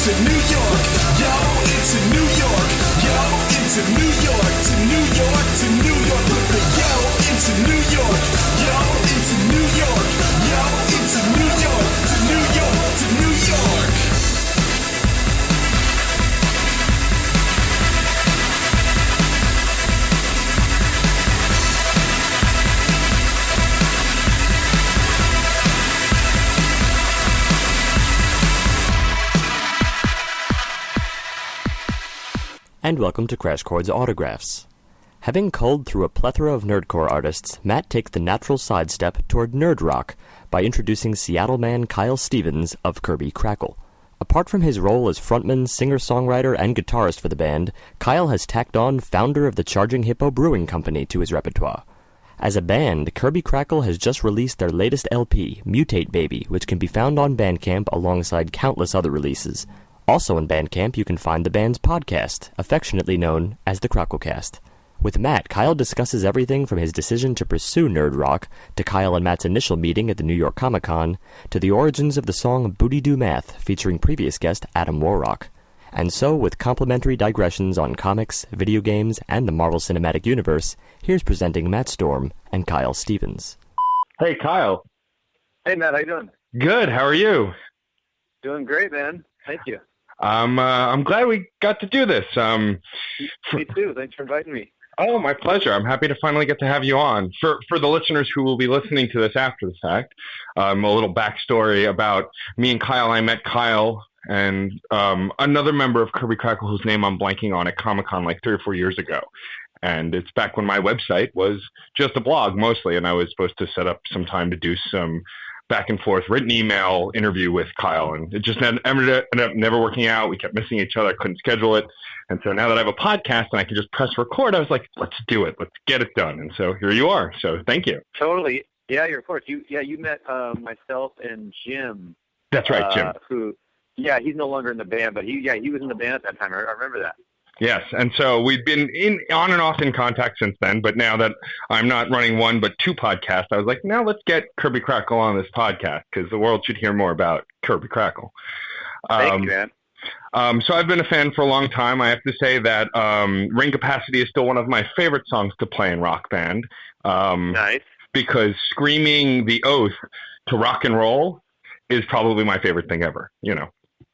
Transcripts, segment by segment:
into New York. Yo, into New York. Yo, into New York. To New York, to New York. Put the yo into New York. Yo, into New York. Yo, into New York. To New York, to New York. And welcome to Crash Chords Autographs. Having culled through a plethora of nerdcore artists, Matt takes the natural sidestep toward nerd rock by introducing Seattle man Kyle Stevens of Kirby Krackle. Apart from his role as frontman, singer-songwriter, and guitarist for the band, Kyle has tacked on founder of the Charging Hippo Brewing Co to his repertoire. As a band, Kirby Krackle has just released their latest LP, Mutate Baby, which can be found on Bandcamp alongside countless other releases. Also in Bandcamp, you can find the band's podcast, affectionately known as the Kracklekast. With Matt, Kyle discusses everything from his decision to pursue nerd rock, to Kyle and Matt's initial meeting at the New York Comic-Con, to the origins of the song Booty Do Math, featuring previous guest Adam Warrock. And so, with complimentary digressions on comics, video games, and the Marvel Cinematic Universe, here's presenting Matt Storm and Kyle Stevens. Hey, Kyle. Hey, Matt, how you doing? Good. How are you? Doing great, man. Thank you. I'm glad we got to do this. Me too. Thanks for inviting me. Oh, my pleasure. I'm happy to finally get to have you on. For the listeners who will be listening to this after the fact, a little backstory about me and Kyle. I met Kyle and another member of Kirby Krackle, whose name I'm blanking on, at Comic-Con like 3 or 4 years ago. And it's back when my website was just a blog mostly, and I was supposed to set up some time to do some back and forth written email interview with Kyle, and it just ended up never working out. We kept missing each other. I couldn't schedule it. And so now that I have a podcast and I can just press record, I was like, let's do it. Let's get it done. And so here you are. So thank you. Totally. Yeah, of course. You met myself and Jim. That's right, Jim. He's no longer in the band, but he was in the band at that time. I remember that. Yes, and so we've been on and off in contact since then, but now that I'm not running one but 2 podcasts, I was like, now let's get Kirby Krackle on this podcast, because the world should hear more about Kirby Krackle. Thank you, man. So I've been a fan for a long time. I have to say that Ring Capacity is still one of my favorite songs to play in Rock Band. Nice. Because screaming the oath to rock and roll is probably my favorite thing ever, you know.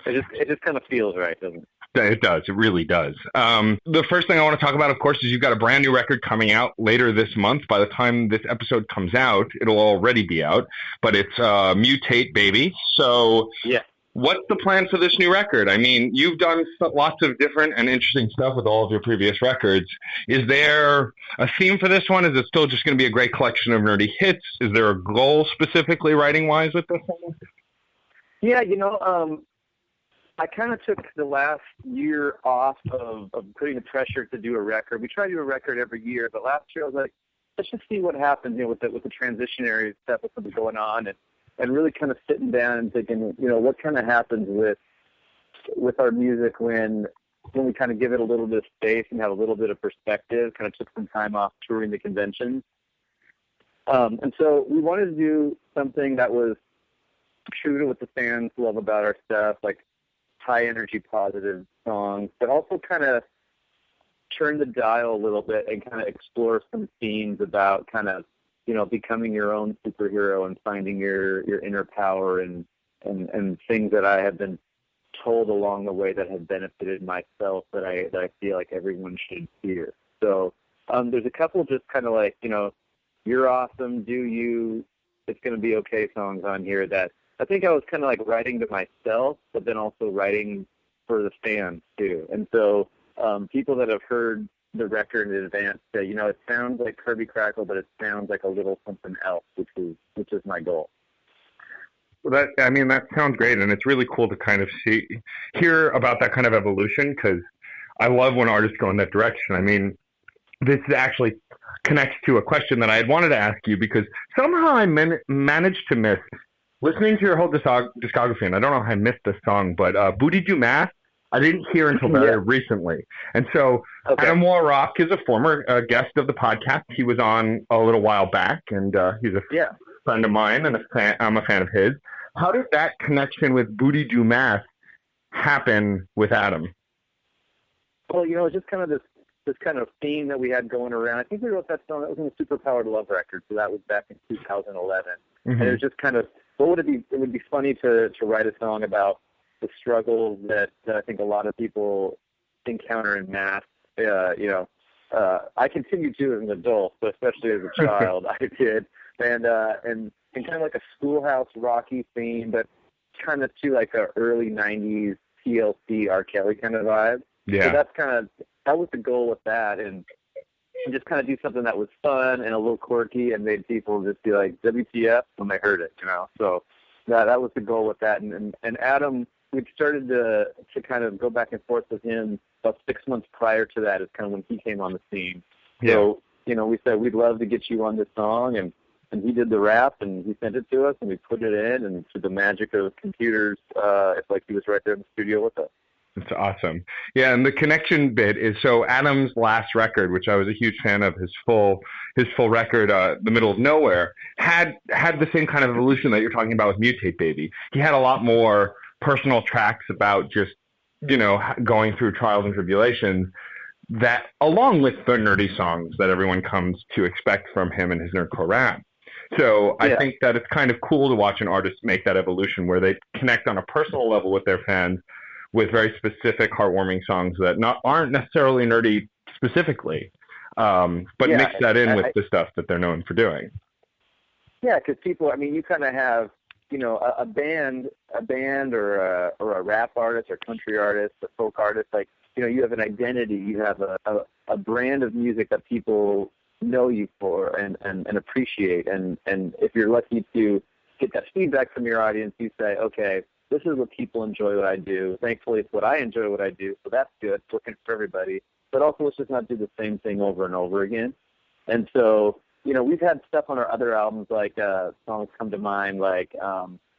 It just kind of feels right, doesn't it? It does. It really does. The first thing I want to talk about, of course, is you've got a brand new record coming out later this month. By the time this episode comes out, it'll already be out. But it's Mutate Baby. So yeah. What's the plan for this new record? I mean, you've done lots of different and interesting stuff with all of your previous records. Is there a theme for this one? Is it still just going to be a great collection of nerdy hits? Is there a goal specifically writing-wise with this one? Yeah, I kind of took the last year off of putting the pressure to do a record. We try to do a record every year, but last year I was like, let's just see what happens, with the transitionary stuff that's been going on, and really kind of sitting down and thinking, what kind of happens with our music when we kind of give it a little bit of space and have a little bit of perspective. Kind of took some time off touring the conventions, and so we wanted to do something that was true to what the fans love about our stuff, like high energy, positive songs, but also kind of turn the dial a little bit and kind of explore some themes about kind of, becoming your own superhero and finding your inner power and things that I have been told along the way that have benefited myself that I feel like everyone should hear. So there's a couple just kind of like, you're awesome, do you, it's going to be okay songs on here that I think I was kind of like writing to myself, but then also writing for the fans too. And so people that have heard the record in advance say, it sounds like Kirby Krackle, but it sounds like a little something else, which is my goal. Well, that sounds great, and it's really cool to kind of hear about that kind of evolution, because I love when artists go in that direction. I mean, this actually connects to a question that I had wanted to ask you, because somehow I managed to miss listening to your whole discography, and I don't know how I missed this song, but Booty Do Math, I didn't hear until very recently. And so Adam Warrock is a former guest of the podcast. He was on a little while back, and he's a friend of mine, and I'm a fan of his. How did that connection with Booty Do Math happen with Adam? Well, you know, it's just kind of this kind of theme that we had going around. I think we wrote that song. That was in the Superpowered Love record, so that was back in 2011. And it was just kind of, what would it be? It would be funny to write a song about the struggles that I think a lot of people encounter in math. I continued to as an adult, but especially as a child, I did. And kind of like a Schoolhouse Rocky theme, but kind of to like a early 90s TLC R. Kelly kind of vibe. Yeah. So that was the goal with that, and just kind of do something that was fun and a little quirky and made people just be like, WTF, when they heard it, you know. So that was the goal with that. And Adam, we started to kind of go back and forth with him about 6 months prior to that is kind of when he came on the scene. Yeah. So, you know, we said, we'd love to get you on this song, and he did the rap, and he sent it to us, and we put it in, and through the magic of computers, it's like he was right there in the studio with us. It's awesome. Yeah, and the connection bit is, so Adam's last record, which I was a huge fan of, his full record, The Middle of Nowhere, had the same kind of evolution that you're talking about with Mutate Baby. He had a lot more personal tracks about just, you know, going through trials and tribulations, that along with the nerdy songs that everyone comes to expect from him and his nerdcore rap. So I think that it's kind of cool to watch an artist make that evolution where they connect on a personal level with their fans with very specific, heartwarming songs that aren't necessarily nerdy specifically, but mix that in with the stuff that they're known for doing. Yeah, because people, I mean, you kind of have, you know, a band or a rap artist or country artist, a folk artist, like, you know, you have an identity, you have a brand of music that people know you for and appreciate. And if you're lucky to get that feedback from your audience, you say, okay, this is what people enjoy what I do. Thankfully, it's what I enjoy what I do, so that's good. It's working for everybody. But also, let's just not do the same thing over and over again. And so, you know, we've had stuff on our other albums, like songs come to mind, like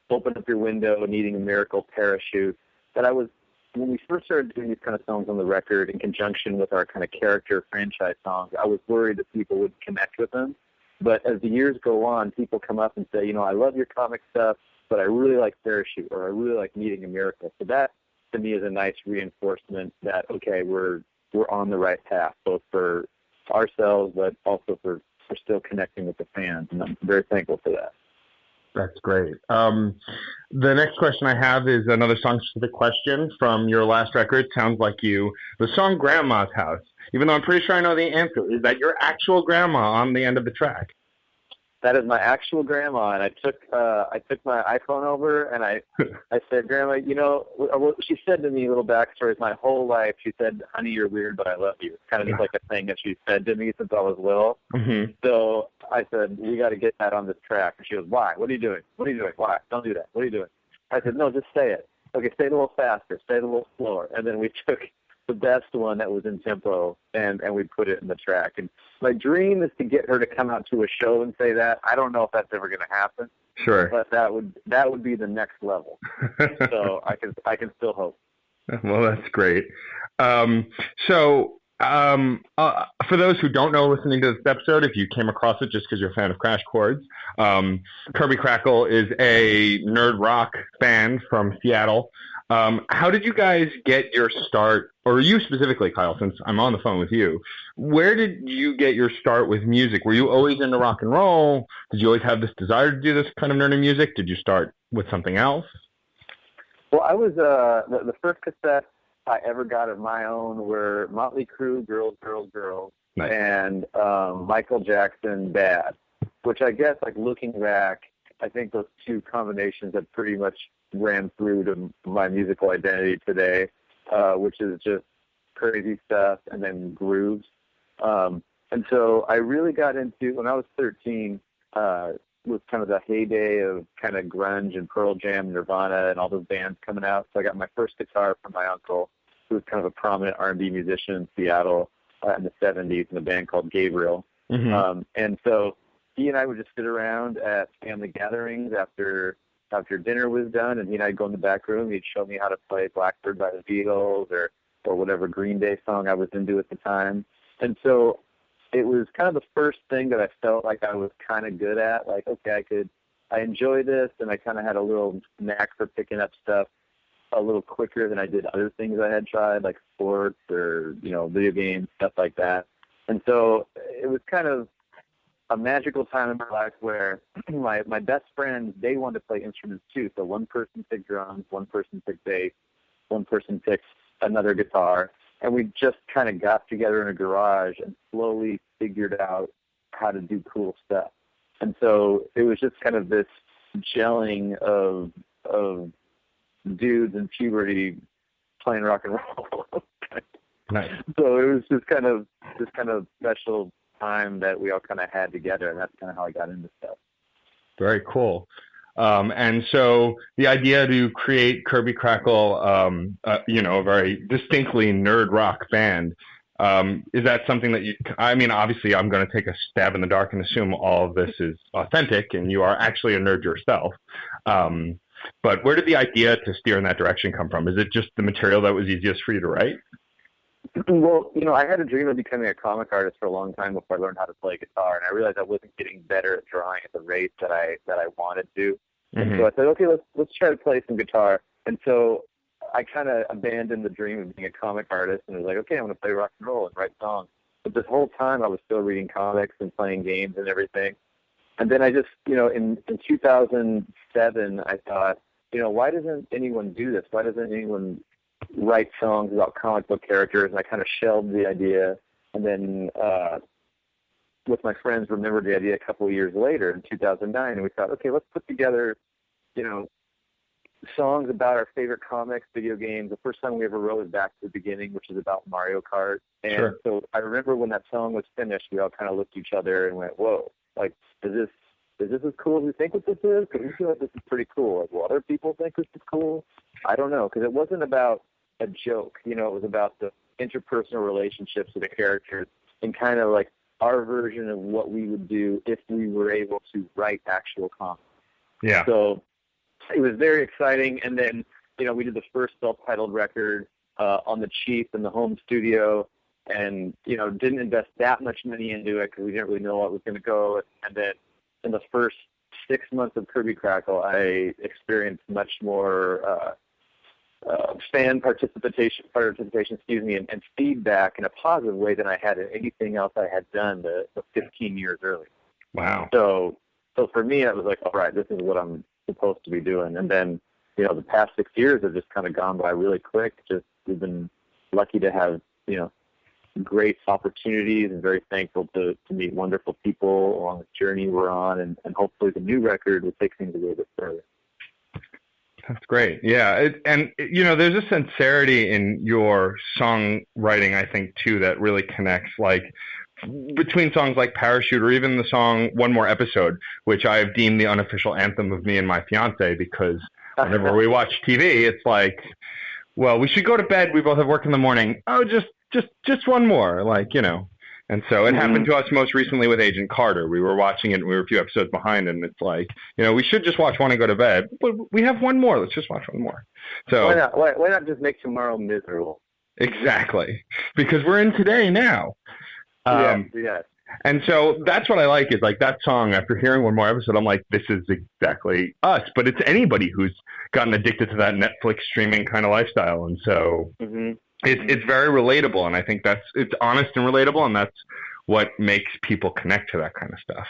Open Up Your Window, Needing a Miracle, Parachute, that when we first started doing these kind of songs on the record in conjunction with our kind of character franchise songs, I was worried that people would connect with them. But as the years go on, people come up and say, you know, I love your comic stuff, but I really like Parachute, or I really like Needing a Miracle. So that, to me, is a nice reinforcement that, okay, we're on the right path, both for ourselves, but also for still connecting with the fans, and I'm very thankful for that. That's great. The next question I have is another song-specific question from your last record, Sounds Like You. The song Grandma's House, even though I'm pretty sure I know the answer, is that your actual grandma on the end of the track? That is my actual grandma, and I took my iPhone over, and I said, Grandma, you know, she said to me, a little backstory, my whole life, she said, honey, you're weird, but I love you. It's kind of just like a thing that she said to me since I was little. Mm-hmm. So I said, we got to get that on this track. And she goes, why? What are you doing? What are you doing? Why? Don't do that. What are you doing? I said, no, just say it. Okay, say it a little faster. Say it a little slower. And then we took the best one that was in tempo, and we put it in the track. And my dream is to get her to come out to a show and say that. I don't know if that's ever going to happen. Sure. But that would be the next level. So I can still hope. Well, that's great. For those who don't know, listening to this episode, if you came across it just because you're a fan of Crash Chords, Kirby Krackle is a nerd rock band from Seattle. How did you guys get your start, or you specifically, Kyle, since I'm on the phone with you, where did you get your start with music? Were you always into rock and roll? Did you always have this desire to do this kind of nerdy music? Did you start with something else? Well, I was, the first cassette I ever got of my own were Motley Crue, Girls, Girls, Girls, nice. And Michael Jackson, Bad, which I guess, like, looking back, I think those two combinations have pretty much ran through to my musical identity today, which is just crazy stuff and then grooves. And so I really got into, when I was 13, was kind of the heyday of kind of grunge and Pearl Jam, Nirvana, and all those bands coming out. So I got my first guitar from my uncle, who was kind of a prominent R&B musician in Seattle in the 70s in a band called Gabriel. Mm-hmm. And so he and I would just sit around at family gatherings after dinner was done, and he and I'd go in the back room. He'd show me how to play Blackbird by the Beatles or whatever Green Day song I was into at the time. And so it was kind of the first thing that I felt like I was kind of good at. Like, okay, I enjoy this, and I kind of had a little knack for picking up stuff a little quicker than I did other things I had tried, like sports or, video games, stuff like that. And so it was kind of a magical time in my life where my best friends, they wanted to play instruments too. So one person picked drums, one person picked bass, one person picked another guitar. And we just kind of got together in a garage and slowly figured out how to do cool stuff. And so it was just kind of this gelling of dudes in puberty playing rock and roll. Nice. So it was just kind of this kind of special time that we all kind of had together, and that's kind of how I got into stuff. Very cool. And so the idea to create Kirby Krackle, a very distinctly nerd rock band, is that something that obviously I'm going to take a stab in the dark and assume all of this is authentic and you are actually a nerd yourself. But where did the idea to steer in that direction come from? Is it just the material that was easiest for you to write? Well, I had a dream of becoming a comic artist for a long time before I learned how to play guitar, and I realized I wasn't getting better at drawing at the rate that I wanted to. And so I said, okay, let's try to play some guitar. And so I kind of abandoned the dream of being a comic artist and was like, okay, I'm going to play rock and roll and write songs. But this whole time I was still reading comics and playing games and everything. And then I just, in 2007, I thought, why doesn't anyone do this? Why doesn't anyone write songs about comic book characters? And I kind of shelved the idea. And then with my friends, remembered the idea a couple of years later in 2009. And we thought, okay, let's put together, songs about our favorite comics, video games. The first song we ever wrote was Back to the Beginning, which is about Mario Kart. And so I remember when that song was finished, we all kind of looked at each other and went, whoa, like, is this as cool as we think what this is? Because we feel like this is pretty cool. Like, will other people think this is cool? I don't know, because it wasn't about a joke. It was about the interpersonal relationships of the characters and kind of like our version of what we would do if we were able to write actual comics. Yeah. So it was very exciting. And then, we did the first self-titled record on the cheap in the home studio and, didn't invest that much money into it because we didn't really know what was going to go. And then in the first 6 months of Kirby Krackle, I experienced much more fan participation, and feedback in a positive way than I had in anything else I had done the 15 years earlier. Wow. So for me, it was like, all right, this is what I'm supposed to be doing. And then, the past 6 years have just kind of gone by really quick. We've been lucky to have, great opportunities and very thankful to meet wonderful people along the journey we're on. And hopefully the new record will take things a little bit further. That's great. Yeah. There's a sincerity in your songwriting, I think, too, that really connects, like, between songs like Parachute or even the song One More Episode, which I have deemed the unofficial anthem of me and my fiance, because whenever we watch TV, it's like, well, we should go to bed. We both have work in the morning. Oh, just one more, And so it happened to us most recently with Agent Carter. We were watching it and we were a few episodes behind, and it's like, we should just watch one and go to bed. But we have one more. Let's just watch one more. So why not just make tomorrow miserable? Exactly. Because we're in today now. Yes. And so that's what I like is like that song. After hearing One More Episode, I'm like, this is exactly us. But it's anybody who's gotten addicted to that Netflix streaming kind of lifestyle. And so it's very relatable. And I think it's honest and relatable. And that's what makes people connect to that kind of stuff.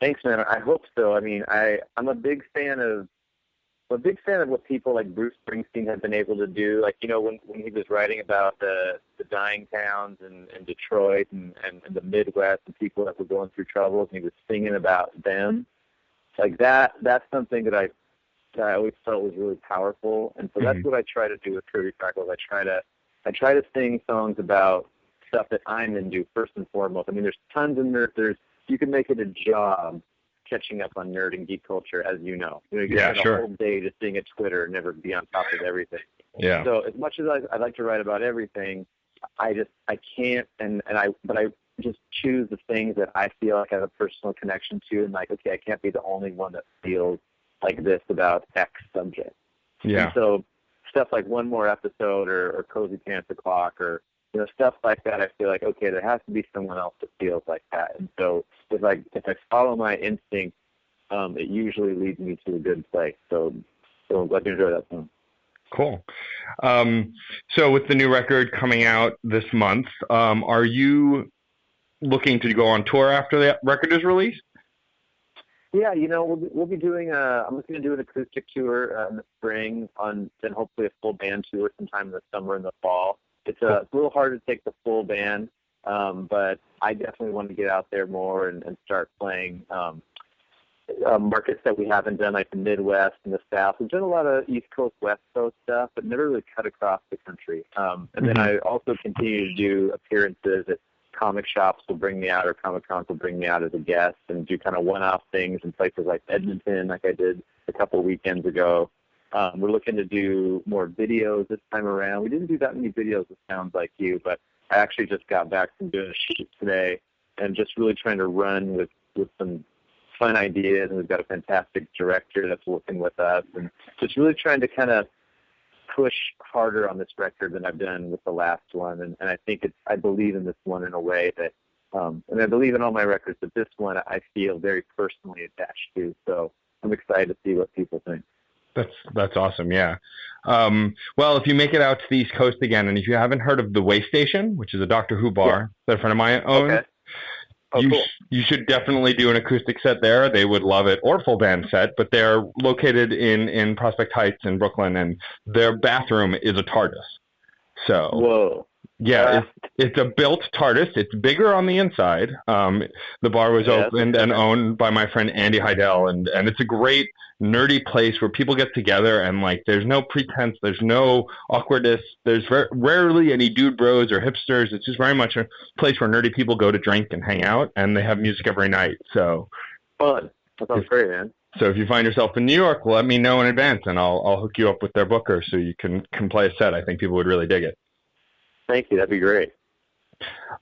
Thanks, man. I hope so. I mean, I'm a big fan of what people like Bruce Springsteen have been able to do. Like, when he was writing about the dying towns in Detroit and the Midwest and people that were going through troubles, and he was singing about them. Like that's something that I always felt was really powerful. And so that's what I try to do with Kirby Krackle. I try to sing songs about stuff that I'm into first and foremost. I mean, there's tons of nerds. You can make it a job catching up on nerd and geek culture, as you know. You can spend a whole day just being at Twitter and never be on top of everything. Yeah. So as much as I like to write about everything, I can't, but I just choose the things that I feel like I have a personal connection to, and like, okay, I can't be the only one that feels like this about X subject. Yeah. And so stuff like One More Episode or Cozy Pants O'Clock or stuff like that, I feel like, okay, there has to be someone else that feels like that. And so if I follow my instinct, it usually leads me to a good place. So I'm glad you enjoy that song. Cool. So with the new record coming out this month, are you looking to go on tour after that record is released? Yeah, we'll be doing I'm looking to do an acoustic tour in the spring, then hopefully a full band tour sometime in the summer and the fall. It's a little hard to take the full band, but I definitely want to get out there more and start playing markets that we haven't done, like the Midwest and the South. We've done a lot of East Coast, West Coast stuff, but never really cut across the country. And then I also continue to do appearances at comic shops will bring me out, or Comic Cons will bring me out as a guest, and do kind of one-off things in places like Edmonton, like I did a couple weekends ago. We're looking to do more videos this time around. We didn't do that many videos, it sounds like you, but I actually just got back from doing a shoot today and just really trying to run with some fun ideas, and we've got a fantastic director that's working with us, and just really trying to kind of push harder on this record than I've done with the last one, and I think I believe in this one in a way that, and I believe in all my records, but this one I feel very personally attached to, so I'm excited to see what people think. That's awesome, yeah. Well, if you make it out to the East Coast again, and if you haven't heard of the Way Station, which is a Doctor Who bar that a friend of mine owns, okay. Cool. You should definitely do an acoustic set there. They would love it, or full band set, but they're located in Prospect Heights in Brooklyn, and their bathroom is a TARDIS. So, whoa. Yeah, it's a built TARDIS. It's bigger on the inside. The bar was opened and owned by my friend Andy Heidel, and it's a great nerdy place where people get together, and like there's no pretense, there's no awkwardness, there's rarely any dude bros or hipsters. It's just very much a place where nerdy people go to drink and hang out, and they have music every night. So fun. That sounds great, man. So if you find yourself in New York, let me know in advance, and I'll hook you up with their booker so you can play a set. I think people would really dig it. Thank you. That'd be great.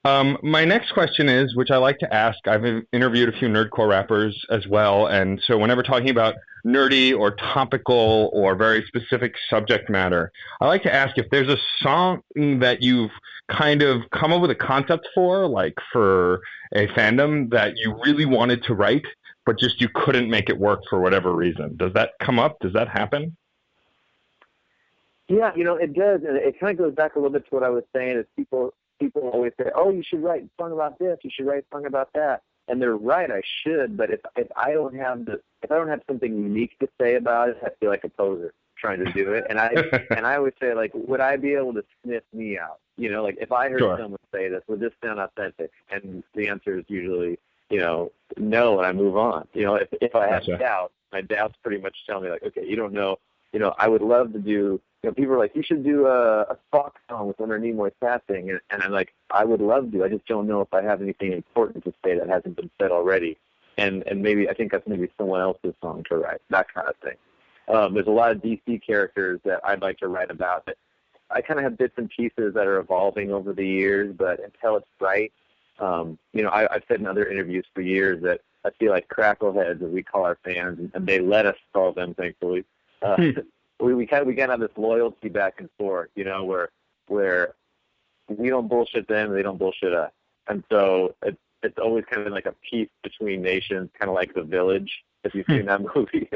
My next question is, which I like to ask, I've interviewed a few nerdcore rappers as well, and so whenever talking about nerdy or topical or very specific subject matter, I like to ask if there's a song that you've kind of come up with a concept for, like for a fandom that you really wanted to write, but just you couldn't make it work for whatever reason. Does that come up? Does that happen? Yeah, it does, and it kind of goes back a little bit to what I was saying. Is people always say, "Oh, you should write a song about this. You should write a song about that," and they're right. I should, but if I don't have something unique to say about it, I feel like a poser trying to do it. And I always say, like, would I be able to sniff me out? Like if I heard someone say this, would this sound authentic? And the answer is usually, no, and I move on. If I have doubt, my doubts pretty much tell me, like, okay, you don't know. I would love to do. People are like, you should do a Fox song with Leonard Nimoy tapping, and I'm like, I would love to. I just don't know if I have anything important to say that hasn't been said already, and maybe I think that's maybe someone else's song to write, that kind of thing. There's a lot of DC characters that I'd like to write about. That I kind of have bits and pieces that are evolving over the years, but until it's right, I've said in other interviews for years that I feel like crackleheads, as we call our fans, and they let us call them, thankfully. We kind of have this loyalty back and forth, where we don't bullshit them, they don't bullshit us, and so it's always kind of like a peace between nations, kind of like The Village, if you've seen that movie.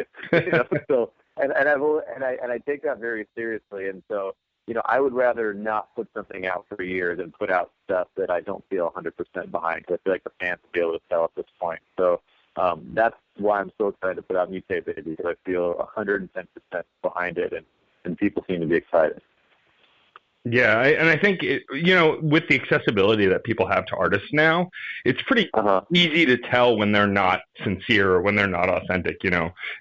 So and I take that very seriously, and so I would rather not put something out for a year than put out stuff that I don't feel 100% behind, because I feel like the fans will be able to tell at this point. So that's why I'm so excited to put out Mutate, Baby, because I feel 110% behind it, and people seem to be excited. Yeah, I think, with the accessibility that people have to artists now, it's pretty easy to tell when they're not sincere or when they're not authentic.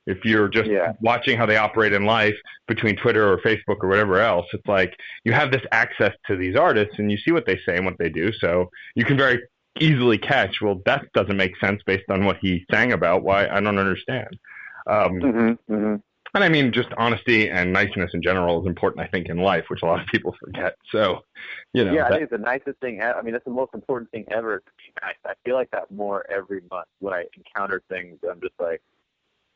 If you're just watching how they operate in life between Twitter or Facebook or whatever else, it's like you have this access to these artists and you see what they say and what they do, so you can very easily catch, well, that doesn't make sense based on what he sang about. Why? I don't understand. And I mean, just honesty and niceness in general is important, I think, in life, which a lot of people forget. So, Yeah, I think it's the nicest thing. I mean, it's the most important thing ever to be nice. I feel like that more every month when I encounter things. I'm just like,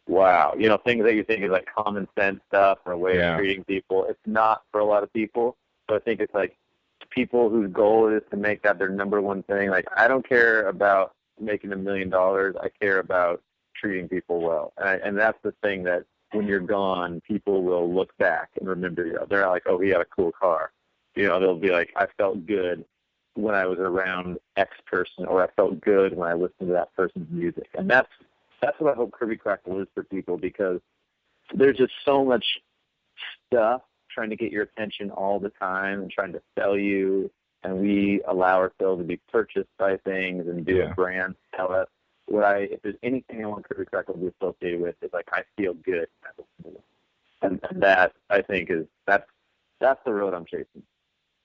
wow. Things that you think is like common sense stuff or a way of treating people. It's not for a lot of people. So I think it's like people whose goal is to make that their number one thing. Like, I don't care about making $1 million. I care about treating people well. And that's the thing that when you're gone, people will look back and remember you. They're not like, oh, he had a cool car. You know, they'll be like, I felt good when I was around X person, or I felt good when I listened to that person's music. And that's what I hope Kirby Krackle is for people, because there's just so much stuff trying to get your attention all the time and trying to sell you, and we allow ourselves to be purchased by things and do a brand sell us. If there's anything I want Kirby Krackle to be associated with, it's like I feel good. And that, I think, that's the road I'm chasing.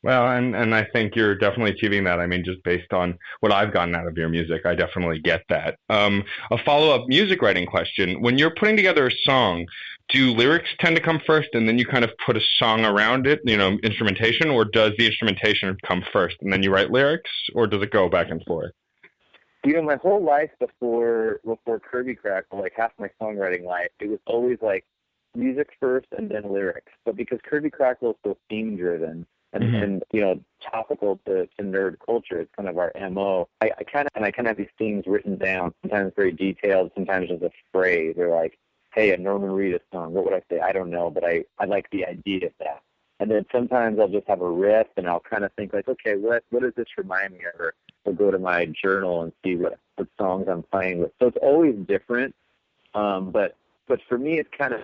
Well, and I think you're definitely achieving that. I mean, just based on what I've gotten out of your music, I definitely get that. A follow-up music writing question. When you're putting together a song, do lyrics tend to come first and then you kind of put a song around it, you know, instrumentation, or does the instrumentation come first and then you write lyrics, or does it go back and forth? You know, my whole life before Kirby Krackle, like half my songwriting life, it was always like music first and then lyrics. But because Kirby Krackle is so theme-driven, and you know, topical to nerd culture, it's kind of our MO. I kind of have these things written down, sometimes very detailed, sometimes just a phrase, or like, hey, a Norman Reedus song, what would I say? I don't know, but I like the idea of that. And then sometimes I'll just have a riff, and I'll kind of think like, okay, what does this remind me of? Or I'll go to my journal and see what songs I'm playing with. So it's always different. But for me, it's kind of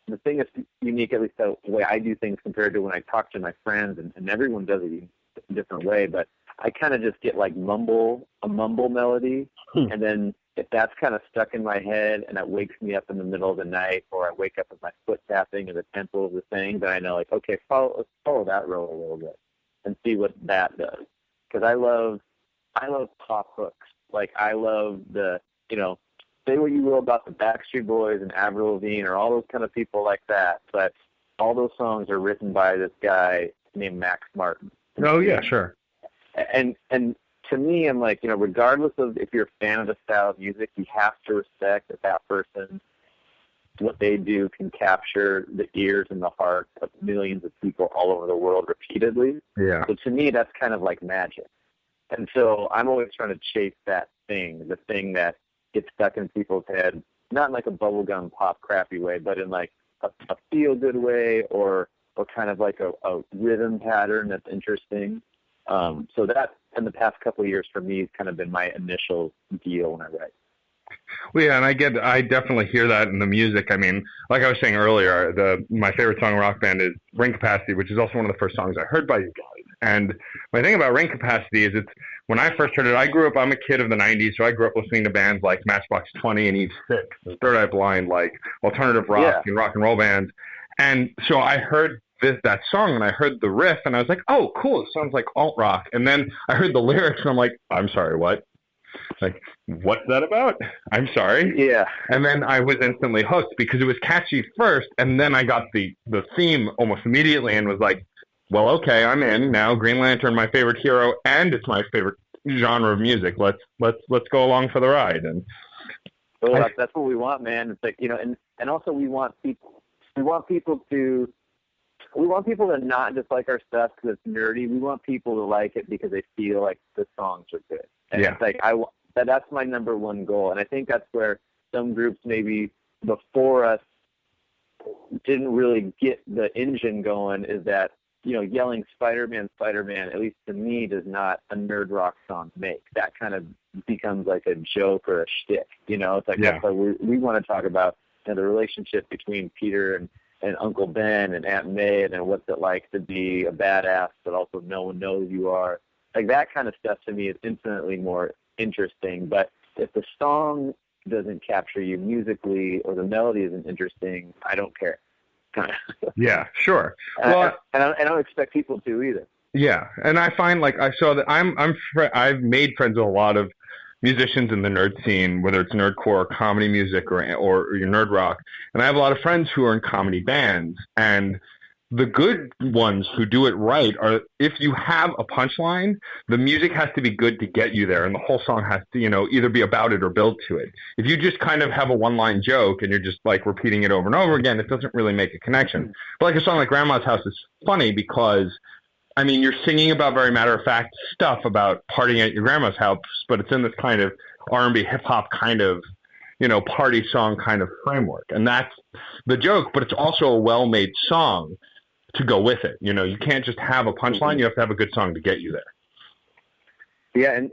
the thing that's unique, at least the way I do things compared to when I talk to my friends, and everyone does it in a different way, but I kind of just get like a mumble melody, and then if that's kind of stuck in my head and it wakes me up in the middle of the night, or I wake up with my foot tapping in the tempo of the thing, then I know, like, okay, let's follow that road a little bit and see what that does. Because I love pop hooks. Like, I love the, you know, say what you will about the Backstreet Boys and Avril Lavigne or all those kind of people like that, but all those songs are written by this guy named Max Martin. Oh, yeah, sure. And to me, I'm like, you know, regardless of if you're a fan of the style of music, you have to respect that person, what they do can capture the ears and the hearts of millions of people all over the world repeatedly. Yeah. So to me, that's kind of like magic. And so I'm always trying to chase that thing, the thing that gets stuck in people's heads, not in like a bubblegum pop crappy way, but in like a feel-good way, or kind of like a rhythm pattern that's interesting. So that, in the past couple of years for me, has kind of been my initial deal when I write. Well, yeah, and I definitely hear that in the music. I mean, like I was saying earlier, my favorite song in rock band is Ring Capacity, which is also one of the first songs I heard by you guys. And my thing about Ring Capacity is when I first heard it, I'm a kid of the 90s, so I grew up listening to bands like Matchbox 20 and Eve 6, and Third Eye Blind, like alternative rock and rock and roll bands. And so I heard that song, and I heard the riff, and I was like, oh, cool, it sounds like alt rock. And then I heard the lyrics, and I'm like, I'm sorry, what? Like, what's that about? I'm sorry. Yeah. And then I was instantly hooked because it was catchy first, and then I got the theme almost immediately and was like, well, okay, I'm in now. Green Lantern, my favorite hero, and it's my favorite genre of music. Let's go along for the ride. And well, that's what we want, man. It's like, you know, and also we want people to not just like our stuff because it's nerdy. We want people to like it because they feel like the songs are good. And it's like that's my number one goal. And I think that's where some groups maybe before us didn't really get the engine going, is that, you know, yelling Spider-Man, Spider-Man, at least to me, does not a nerd rock song make. That kind of becomes like a joke or a shtick, you know? It's like, that's why we want to talk about, you know, the relationship between Peter and Uncle Ben and Aunt May, and then what's it like to be a badass, but also no one knows you are. Like, that kind of stuff to me is infinitely more interesting. But if the song doesn't capture you musically, or the melody isn't interesting, I don't care. Yeah, sure. Well, and I don't expect people to either. Yeah, and I find, like, I saw that I've made friends with a lot of musicians in the nerd scene, whether it's nerdcore or comedy music or your nerd rock, and I have a lot of friends who are in comedy bands, and the good ones who do it right are, if you have a punchline, the music has to be good to get you there, and the whole song has to, you know, either be about it or build to it. If you just kind of have a one-line joke and you're just like repeating it over and over again, it doesn't really make a connection. But like a song like Grandma's House is funny because, I mean, you're singing about very matter-of-fact stuff about partying at your grandma's house, but it's in this kind of R&B hip-hop kind of party song kind of framework. And that's the joke, but it's also a well-made song to go with it. You can't just have a punchline. You have to have a good song to get you there. Yeah, and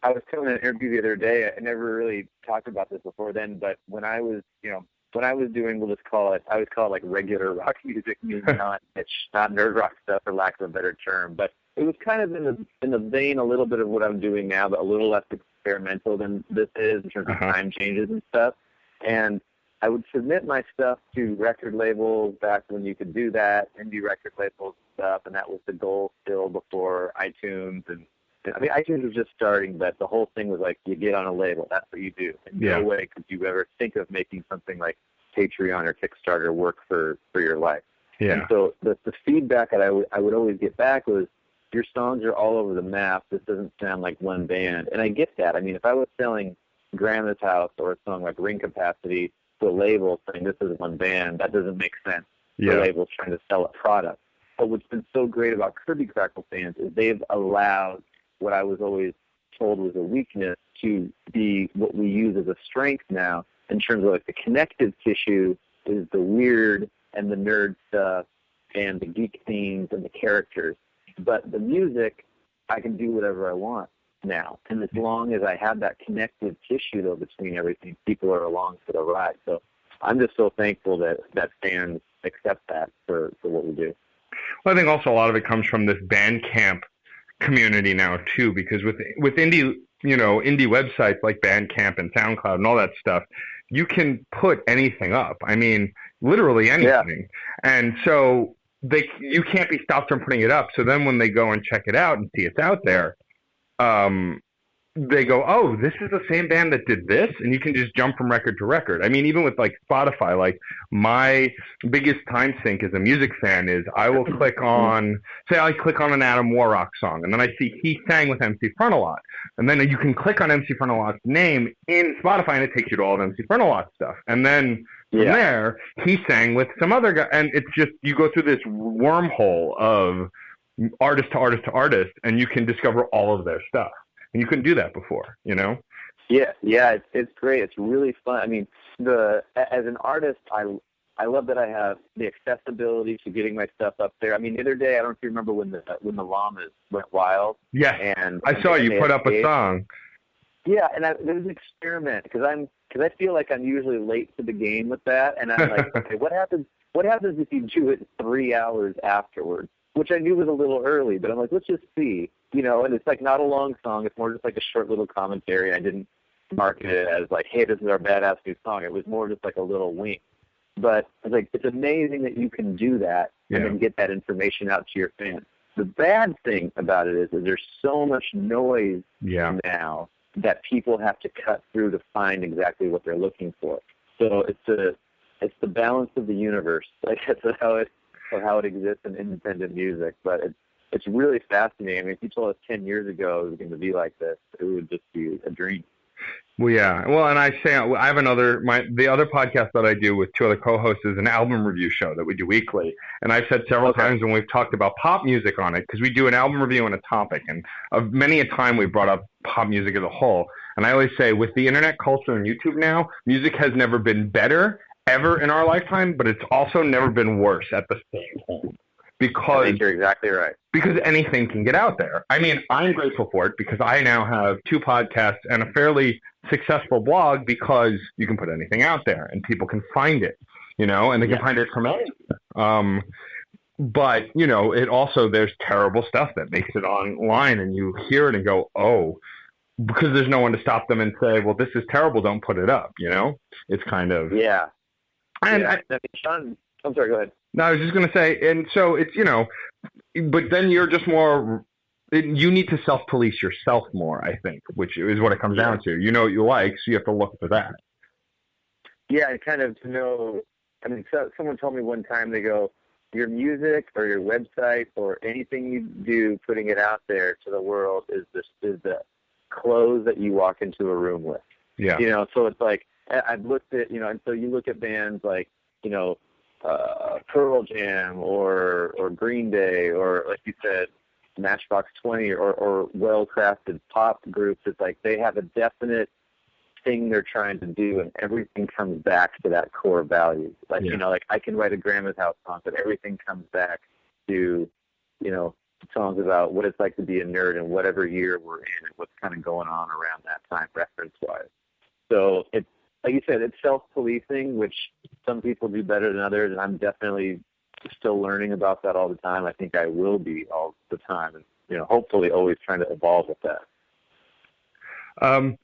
I was telling an interview the other day, I never really talked about this before then, but when I was doing, I would call it like regular rock music, not nerd rock stuff, for lack of a better term, but it was kind of in the vein a little bit of what I'm doing now, but a little less experimental than this is in terms of time changes and stuff. And I would submit my stuff to record labels back when you could do that, indie record labels and stuff, and that was the goal still before iTunes. And I mean, iTunes was just starting, but the whole thing was like, you get on a label, that's what you do. And no way could you ever think of making something like Patreon or Kickstarter work for your life. Yeah. And so the feedback that I would always get back was, your songs are all over the map. This doesn't sound like one band. And I get that. I mean, if I was selling Grandma's House or a song like Ring Capacity to a label saying this is one band, that doesn't make sense. The label's trying to sell a product. But what's been so great about Kirby Krackle fans is they've allowed what I was always told was a weakness to be what we use as a strength now, in terms of like the connective tissue is the weird and the nerd stuff and the geek themes and the characters. But the music, I can do whatever I want now. And as long as I have that connective tissue, though, between everything, people are along for the ride. So I'm just so thankful that fans accept that for what we do. Well, I think also a lot of it comes from this Bandcamp community now, too, because with indie websites like Bandcamp and SoundCloud and all that stuff, you can put anything up. I mean, literally anything. Yeah. And so you can't be stopped from putting it up. So then when they go and check it out and see it's out there, they go, oh, this is the same band that did this, and you can just jump from record to record. I mean, even with like Spotify, like my biggest time sink as a music fan is I will click on an Adam Warrock song, and then I see he sang with MC Frontalot, and then you can click on MC Frontalot's name in Spotify, and it takes you to all of MC Frontalot's stuff, and then from there he sang with some other guy, and it's just you go through this wormhole of artist to artist to artist, and you can discover all of their stuff. And you couldn't do that before, Yeah, it's great. It's really fun. I mean, as an artist, I love that I have the accessibility to getting my stuff up there. I mean, the other day, I don't know if you remember when the llamas went wild. Yeah, and I saw you put up a song. Yeah, and it was an experiment because I feel like I'm usually late to the game with that, and I'm like, okay, what happens if you do it 3 hours afterwards? Which I knew was a little early, but I'm like, let's just see, and it's like not a long song. It's more just like a short little commentary. I didn't market it as like, hey, this is our badass new song. It was more just like a little wink. But I was like, it's amazing that you can do that and then get that information out to your fans. The bad thing about it is that there's so much noise now that people have to cut through to find exactly what they're looking for. So it's the balance of the universe. Like that's how it exists in independent music. But it's really fascinating. I mean, if you told us 10 years ago it was going to be like this, it would just be a dream. Well, yeah. Well, and I have the other podcast that I do with two other co-hosts is an album review show that we do weekly. And I've said several times when we've talked about pop music on it, because we do an album review on a topic, and many a time we've brought up pop music as a whole. And I always say, with the internet culture and YouTube now, music has never been better ever in our lifetime, but it's also never been worse at the same time. Because I think you're exactly right. Because anything can get out there. I mean, I'm grateful for it because I now have 2 podcasts and a fairly successful blog because you can put anything out there and people can find it, and they can find it from anywhere. But, it also, there's terrible stuff that makes it online and you hear it and go, oh, because there's no one to stop them and say, well, this is terrible, don't put it up, It's kind of... Yeah. And Sean, I'm sorry, go ahead. No, I was just going to say, and so it's, but then you're just more, you need to self-police yourself more, I think, which is what it comes down to. You know what you like, so you have to look for that. Yeah, and kind of to know, I mean, someone told me one time, they go, your music or your website or anything you do, putting it out there to the world is the clothes that you walk into a room with. Yeah. So it's like, I've looked at, and so you look at bands like, Pearl Jam or Green Day or, like you said, Matchbox 20 or well-crafted pop groups. It's like they have a definite thing they're trying to do, and everything comes back to that core value. Like, Yeah. you know, like I can write a Grandma's House song, but everything comes back to, you know, songs about what it's like to be a nerd and whatever year we're in and what's kind of going on around that time reference-wise. So it's, like you said, it's self-policing, which some people do better than others, and I'm definitely still learning about that all the time. I think I will be all the time, and, you know, hopefully always trying to evolve with that.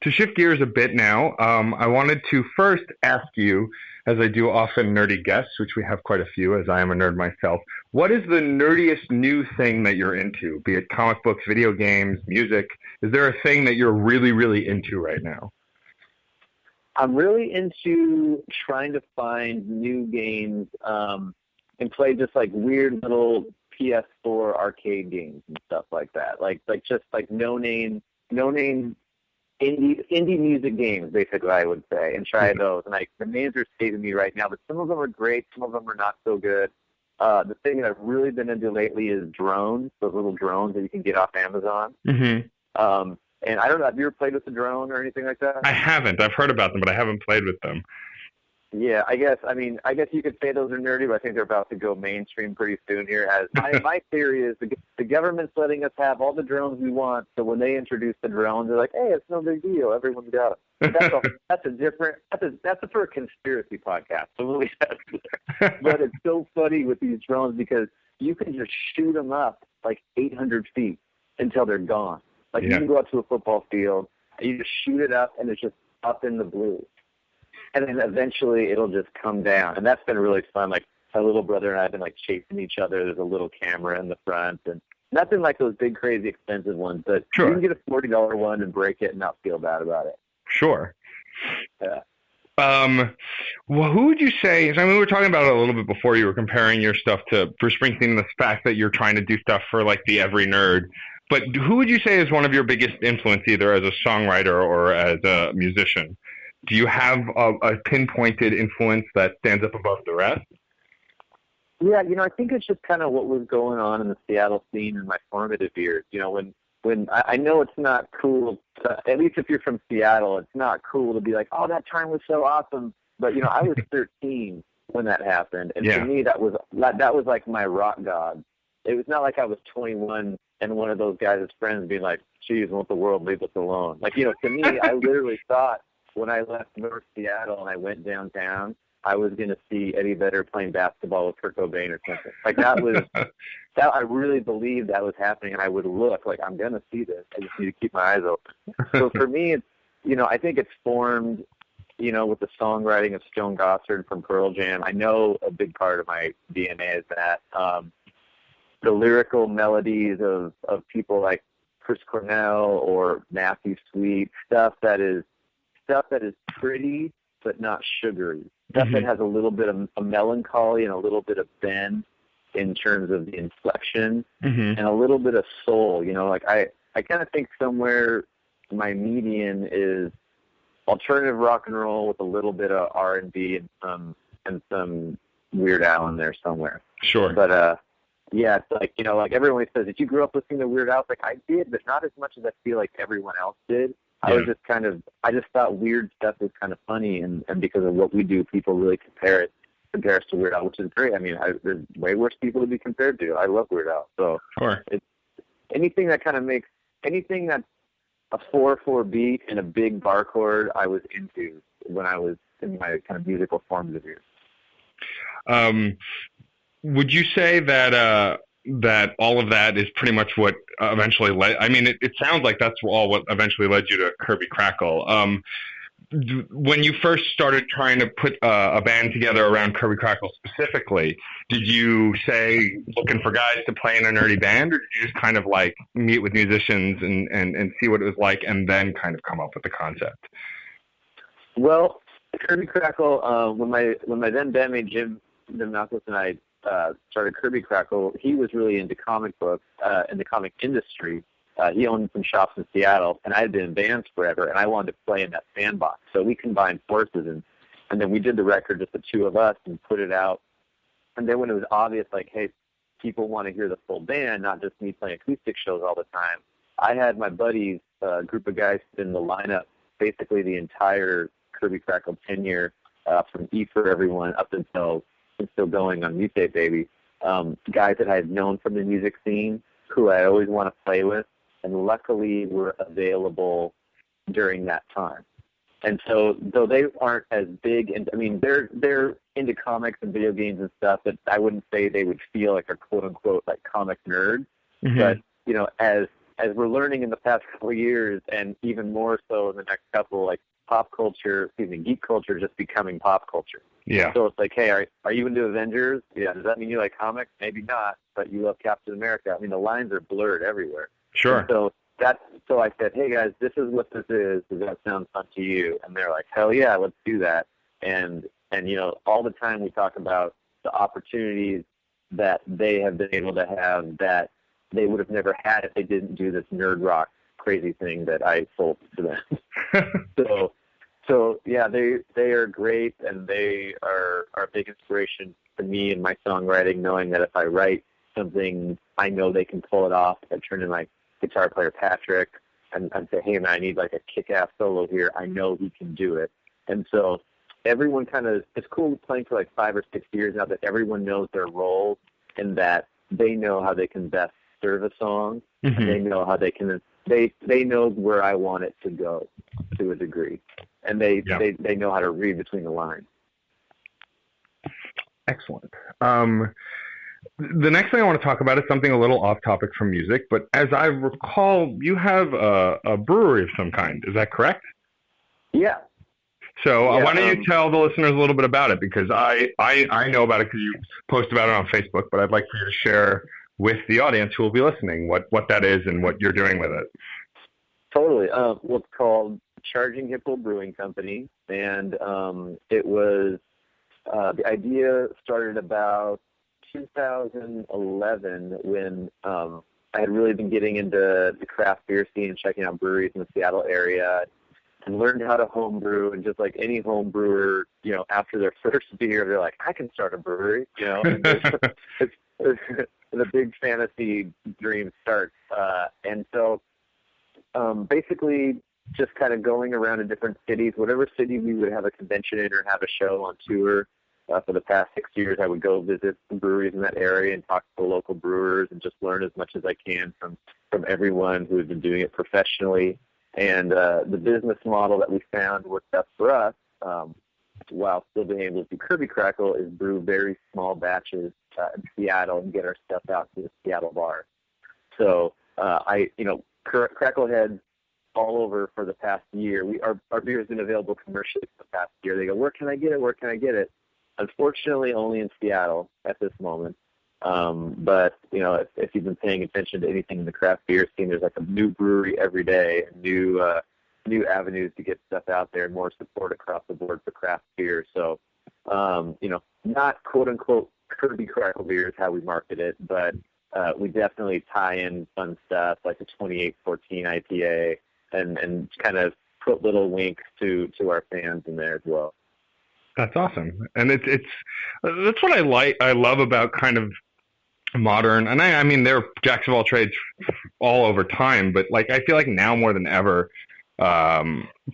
To shift gears a bit now, I wanted to first ask you, as I do often nerdy guests, which we have quite a few, as I am a nerd myself, what is the nerdiest new thing that you're into, be it comic books, video games, music? Is there a thing that you're really, really into right now? I'm really into trying to find new games and play just like weird little PS4 arcade games and stuff like that. Like just like no name indie music games, basically, I would say, and try those. And the names are escaping me right now, but some of them are great, some of them are not so good. The thing that I've really been into lately is drones, those little drones that you can get off Amazon. Mm-hmm. And I don't know, have you ever played with a drone or anything like that? I haven't. I've heard about them, but I haven't played with them. Yeah, I guess you could say those are nerdy, but I think they're about to go mainstream pretty soon here. As my theory is the government's letting us have all the drones we want, so when they introduce the drones, they're like, hey, it's no big deal, everyone's got it. That's for a conspiracy podcast. So we'll leave that there. But it's so funny with these drones because you can just shoot them up like 800 feet until they're gone. Like, you can go out to a football field, and you just shoot it up, and it's just up in the blue. And then eventually it'll just come down. And that's been really fun. Like, my little brother and I have been, like, chasing each other. There's a little camera in the front. And nothing like those big, crazy, expensive ones. But sure, you can get a $40 one and break it and not feel bad about it. Sure. Yeah. Well, who would you say, I mean, we were talking about it a little bit before, you were comparing your stuff to Bruce Springsteen and the fact that you're trying to do stuff for, like, the every nerd. But who would you say is one of your biggest influence, either as a songwriter or as a musician? Do you have a pinpointed influence that stands up above the rest? Yeah, you know, I think it's just kind of what was going on in the Seattle scene in my formative years. You know, when I know it's not cool, at least if you're from Seattle, it's not cool to be like, oh, that time was so awesome. But, you know, I was 13 when that happened. And for me, that was like my rock god. It was not like I was 21 and one of those guys' friends being like, geez, won't the world leave us alone? Like, you know, to me, I literally thought when I left North Seattle and I went downtown, I was going to see Eddie Vedder playing basketball with Kurt Cobain or something. Like, that was, I really believed that was happening, and I would look like, I'm going to see this. I just need to keep my eyes open. So for me, it's, you know, I think it's formed, you know, with the songwriting of Stone Gossard from Pearl Jam. I know a big part of my DNA is that. The lyrical melodies of people like Chris Cornell or Matthew Sweet, stuff that is pretty but not sugary, stuff that has a little bit of a melancholy and a little bit of bend in terms of the inflection and a little bit of soul. You know, like I kind of think somewhere my median is alternative rock and roll with a little bit of R&B and some Weird Al in there somewhere. Sure. But yeah, it's like, you know, like everyone says, did you grow up listening to Weird Al? Like, I did, but not as much as I feel like everyone else did. I was just I just thought weird stuff was kind of funny, and because of what we do, people really compare us to Weird Al, which is great. I mean, there's way worse people to be compared to. I love Weird Al. So it's anything that kind of makes, anything that's a 4/4 beat and a big bar chord, I was into when I was in my kind of musical formative years. Would you say that that all of that is pretty much what eventually led? I mean, it sounds like that's all what eventually led you to Kirby Krackle. When you first started trying to put a band together around Kirby Krackle specifically, did you say looking for guys to play in a nerdy band, or did you just kind of like meet with musicians and see what it was like, and then kind of come up with the concept? Well, Kirby Krackle, when my then bandmate Jim Malcolm and I started Kirby Krackle, he was really into comic books, in the comic industry. He owned some shops in Seattle, and I had been in bands forever, and I wanted to play in that sandbox. So we combined forces, and then we did the record, just the two of us, and put it out. And then when it was obvious, like, hey, people want to hear the full band, not just me playing acoustic shows all the time, I had my buddies, a group of guys in the lineup basically the entire Kirby Krackle tenure, from E for Everyone up until it's still going on Mutate, baby. Guys that I had known from the music scene who I always want to play with, and luckily were available during that time. And so, though they aren't as big, and I mean, they're into comics and video games and stuff, but I wouldn't say they would feel like a quote unquote like comic nerd. Mm-hmm. But you know, as we're learning in the past couple of years, and even more so in the next couple, like geek culture just becoming pop culture. Yeah. So it's like, hey, are you into Avengers? Yeah. Does that mean you like comics? Maybe not, but you love Captain America. I mean, the lines are blurred everywhere. Sure. And so I said, hey guys, this is what this is. Does that sound fun to you? And they're like, hell yeah, let's do that. And you know, all the time we talk about the opportunities that they have been able to have that they would have never had if they didn't do this nerd rock crazy thing that I sold to them. So yeah, they are great, and they are a big inspiration to me in my songwriting, knowing that if I write something, I know they can pull it off. I turn to my guitar player Patrick and say, hey man, I need like a kick-ass solo here. I know he can do it. And so everyone it's cool playing for like 5 or 6 years now that everyone knows their role and that they know how they can best serve a song. Mm-hmm. And they know how they know where I want it to go to a degree. And they know how to read between the lines. Excellent. The next thing I want to talk about is something a little off topic from music, but as I recall, you have a brewery of some kind. Is that correct? Yeah. So why don't you tell the listeners a little bit about it? Because I know about it because you post about it on Facebook, but I'd like for you to share with the audience who will be listening what that is and what you're doing with it. Totally. It's called Charging Hippo Brewing Company, and it was the idea started about 2011 when I had really been getting into the craft beer scene and checking out breweries in the Seattle area, and learned how to home brew. And just like any home brewer, you know, after their first beer, they're like, I can start a brewery, you know. it's the big fantasy dream starts. And so basically just kind of going around in different cities, whatever city we would have a convention in or have a show on tour. For the past 6 years, I would go visit the breweries in that area and talk to the local brewers and just learn as much as I can from everyone who has been doing it professionally. And the business model that we found worked best for us, while still being able to do Kirby Krackle, is brew very small batches in Seattle and get our stuff out to the Seattle bar. So Krackle heads all over for the past year. Our beer has been available commercially for the past year. They go, where can I get it? Where can I get it? Unfortunately, only in Seattle at this moment. But you know, if you've been paying attention to anything in the craft beer scene, there's like a new brewery every day, and new avenues to get stuff out there, and more support across the board for craft beer. So, not quote unquote Kirby Krackle beer is how we market it, but we definitely tie in fun stuff like the 2814 IPA, and kind of put little winks to our fans in there as well. That's awesome, and it's that's what I love about kind of modern, and I mean they're jacks of all trades all over time, but like I feel like now more than ever,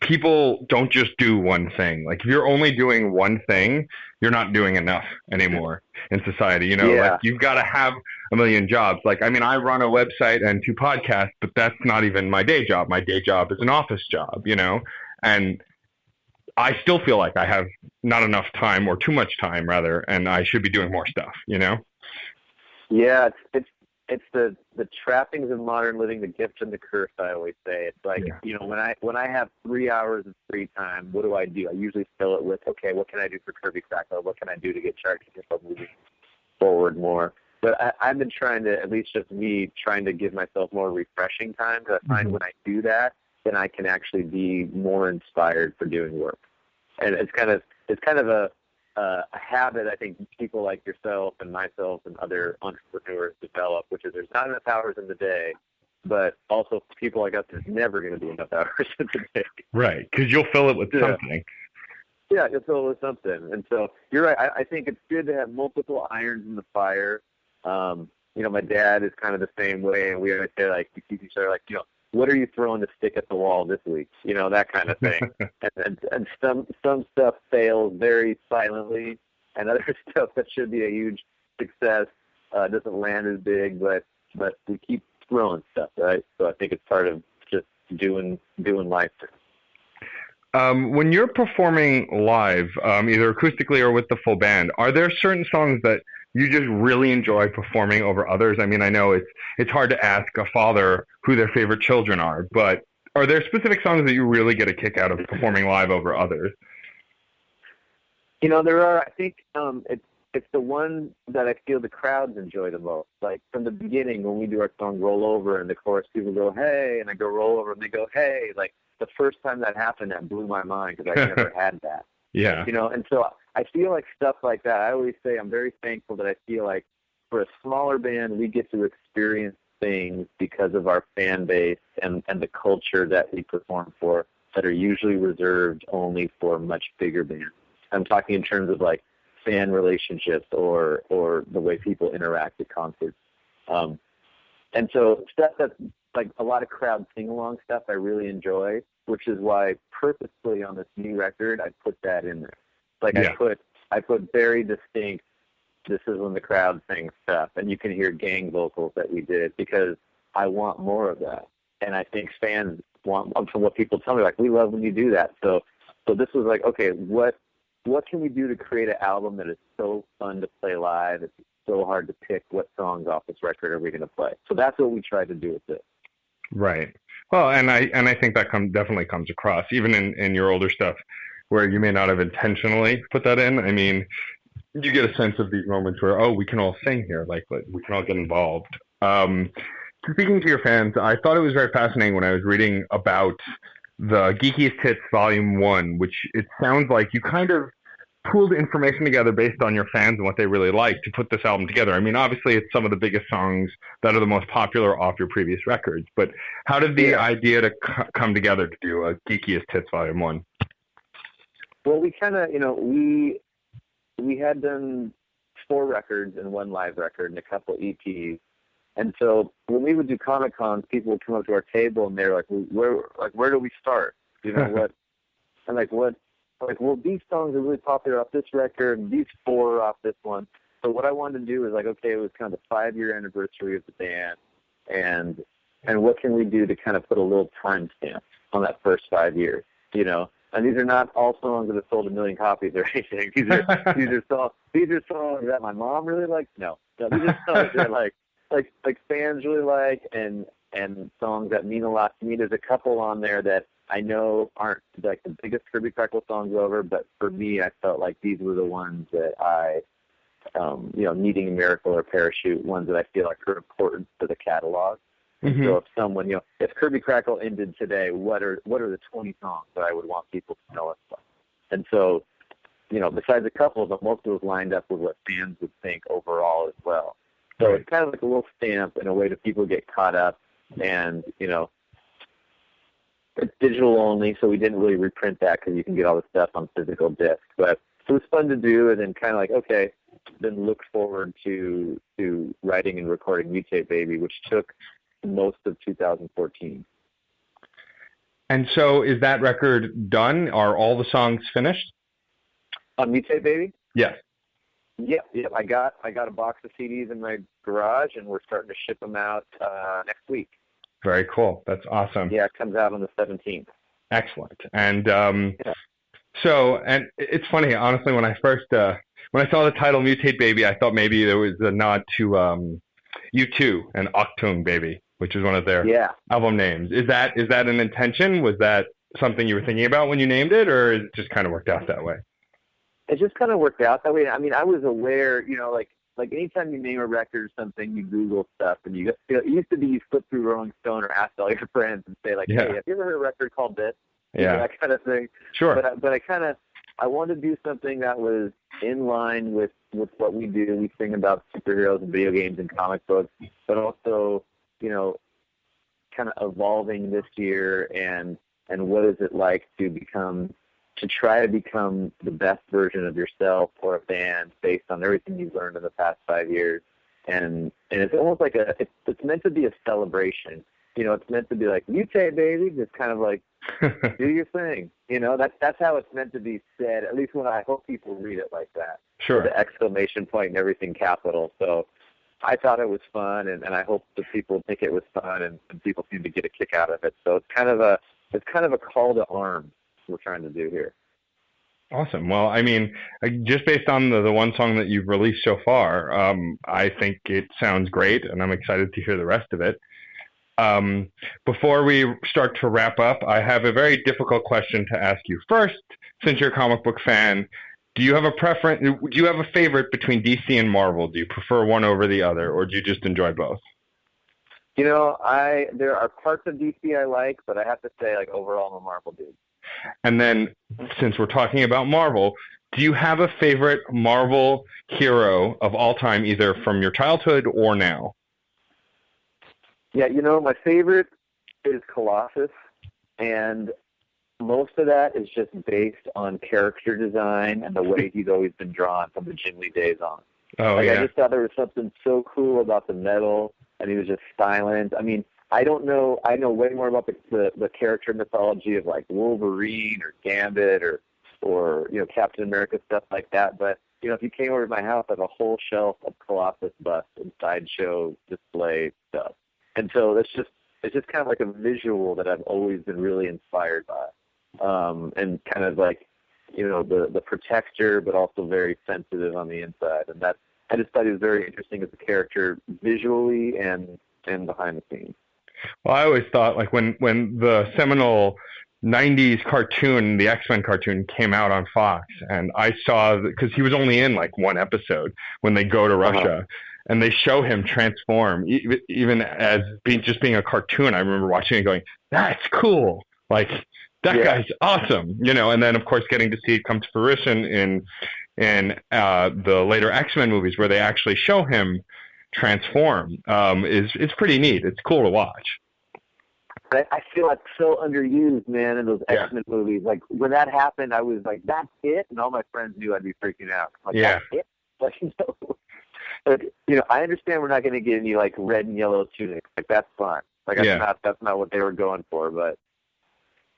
people don't just do one thing. Like if you're only doing one thing, you're not doing enough anymore in society. You know, like you've got to have a million jobs. Like I mean, I run a website and 2 podcasts, but that's not even my day job. My day job is an office job. You know, and I still feel like I have not enough time, or too much time rather, and I should be doing more stuff, you know? Yeah, it's the trappings of modern living, the gift and the curse, I always say. It's like, you know, when I have 3 hours of free time, what do? I usually fill it with, okay, what can I do for Kirby Krackle? What can I do to get Charging Hippo moving forward more? But I've been trying to, at least just me, trying to give myself more refreshing time, because I find when I do that, then I can actually be more inspired for doing work. And it's kind of a habit I think people like yourself and myself and other entrepreneurs develop, which is there's not enough hours in the day, but also people like us, there's never going to be enough hours in the day. Right, because you'll fill it with something. Yeah, you'll fill it with something. And so you're right. I think it's good to have multiple irons in the fire. You know, my dad is kind of the same way, and we always say, like, we keep each other, like, you know, what are you throwing to stick at the wall this week? You know, that kind of thing. and some stuff fails very silently, and other stuff that should be a huge success doesn't land as big, but we keep throwing stuff, right? So I think it's part of just doing life. When you're performing live, either acoustically or with the full band, are there certain songs that you just really enjoy performing over others? I mean, I know it's hard to ask a father who their favorite children are, but are there specific songs that you really get a kick out of performing live over others? You know, there are. I think it's the one that I feel the crowds enjoy the most. Like from the beginning, when we do our song "Roll Over" and the chorus, people go "Hey," and I go "Roll Over," and they go "Hey." Like the first time that happened, that blew my mind because I never had that. Yeah. You know, and so I feel like stuff like that. I always say I'm very thankful that I feel like for a smaller band, we get to experience things because of our fan base and the culture that we perform for that are usually reserved only for much bigger bands. I'm talking in terms of like fan relationships or the way people interact at concerts. And so stuff that's like a lot of crowd sing-along stuff I really enjoy, which is why purposefully on this new record I put that in there. Like yeah. I put very distinct, this is when the crowd sings stuff, and you can hear gang vocals that we did because I want more of that. And I think fans want, from what people tell me, like, we love when you do that. So this was like, okay, what can we do to create an album that is so fun to play live? It's so hard to pick what songs off this record are we going to play. So that's what we tried to do with it. Right. Well, and I think that definitely comes across, even in your older stuff, where you may not have intentionally put that in. I mean, you get a sense of these moments where, oh, we can all sing here, like we can all get involved. Speaking to your fans, I thought it was very fascinating when I was reading about the Geekiest Hits Volume 1, which it sounds like you kind of pooled information together based on your fans and what they really like to put this album together. I mean, obviously it's some of the biggest songs that are the most popular off your previous records, but how did the idea to come together to do a Geekiest Hits Volume 1? Well, we kind of, we had done 4 records and 1 live record and a couple EPs. And so when we would do Comic Cons, people would come up to our table and they're like, where do we start? You know what? And well, these songs are really popular off this record, and these 4 are off this one. So what I wanted to do is okay, it was kind of the 5-year anniversary of the band, and what can we do to kind of put a little timestamp on that first 5 years, And these are not all songs that have sold 1 million copies or anything. These are songs that my mom really likes. No, these are songs that like fans really like, and songs that mean a lot to me. There's a couple on there that I know aren't like the biggest Kirby Krackle songs ever, but for me, I felt like these were the ones that I, Needing a Miracle or Parachute, ones that I feel like are important to the catalog. Mm-hmm. So if someone, if Kirby Krackle ended today, what are the 20 songs that I would want people to know us by? And so, besides a couple of them, most of those lined up with what fans would think overall as well. So It's kind of like a little stamp in a way that people get caught up, and, it's digital only, so we didn't really reprint that because you can get all the stuff on physical disc. But it was fun to do, and then kind of okay, then look forward to writing and recording Mutate Baby, which took most of 2014. And so is that record done? Are all the songs finished? On Mutate Baby? Yes. Yep. I got a box of CDs in my garage, and we're starting to ship them out next week. Very cool. That's awesome. Yeah, it comes out on the 17th. Excellent. And so, and it's funny, honestly, when I first when I saw the title Mutate Baby, I thought maybe there was a nod to U2 and Octung Baby, which is one of their album names. Is that an intention? Was that something you were thinking about when you named it, or it just kind of worked out that way? It just kind of worked out that way. I mean, I was aware, like anytime you name a record or something, you Google stuff, and it used to be you flip through Rolling Stone or ask all your friends and say, hey, have you ever heard a record called this? That kind of thing. Sure. But I wanted to do something that was in line with what we do. We sing about superheroes and video games and comic books, but also, kind of evolving this year and what is it like to try to become the best version of yourself or a band based on everything you've learned in the past 5 years. And it's almost like it's meant to be a celebration, it's meant to be like, mutate, baby, just kind of like, do your thing. That's how it's meant to be said, at least when I hope people read it like that. Sure. The exclamation point and everything capital. So I thought it was fun, and I hope that people think it was fun, and people seem to get a kick out of it. So it's kind of a call to arms we're trying to do here. Awesome. Well, I mean, just based on the one song that you've released so far, I think it sounds great, and I'm excited to hear the rest of it. Before we start to wrap up, I have a very difficult question to ask you. First, since you're a comic book fan, do you have a preference? Do you have a favorite between DC and Marvel? Do you prefer one over the other, or do you just enjoy both? There are parts of DC I like, but I have to say, like, overall, I'm a Marvel dude. And then, since we're talking about Marvel, do you have a favorite Marvel hero of all time, either from your childhood or now? Yeah, my favorite is Colossus, and most of that is just based on character design and the way he's always been drawn from the Jim Lee days on. Oh, yeah. I just thought there was something so cool about the metal, and he was just silent. I mean, I know way more about the character mythology of like Wolverine or Gambit or Captain America, stuff like that. But if you came over to my house, I have a whole shelf of Colossus busts and sideshow display stuff. And so it's just kind of like a visual that I've always been really inspired by, and kind of like the protector, but also very sensitive on the inside. And I just thought he was very interesting as a character visually and behind the scenes. Well, I always thought, like, when the seminal 90s cartoon, the X-Men cartoon, came out on Fox, and I saw, because he was only in, like, one episode when they go to Russia, and they show him transform, even as being a cartoon. I remember watching it going, that's cool. Like, that guy's awesome, and then, of course, getting to see it come to fruition in the later X-Men movies where they actually show him transform is pretty neat. It's cool to watch. I feel like so underused, man, in those X-Men movies. Like, when that happened, I was like, that's it? And all my friends knew I'd be freaking out. Like, that's it? Like, I understand we're not going to get any, like, red and yellow tunics. Like, that's fine. Like, that's not what they were going for. But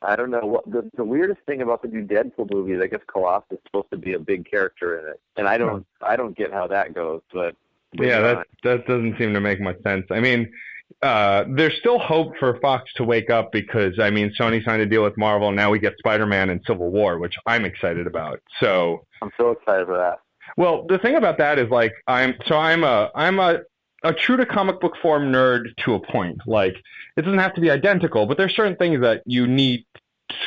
I don't know. What the weirdest thing about the new Deadpool movie is I guess Colossus is supposed to be a big character in it. And I don't get how that goes, but... Yeah, that doesn't seem to make much sense. I mean, there's still hope for Fox to wake up because, I mean, Sony signed a deal with Marvel, and now we get Spider-Man and Civil War, which I'm excited about. So I'm so excited for that. Well, the thing about that is, like, I'm a true to comic book form nerd to a point. Like, it doesn't have to be identical, but there's certain things that you need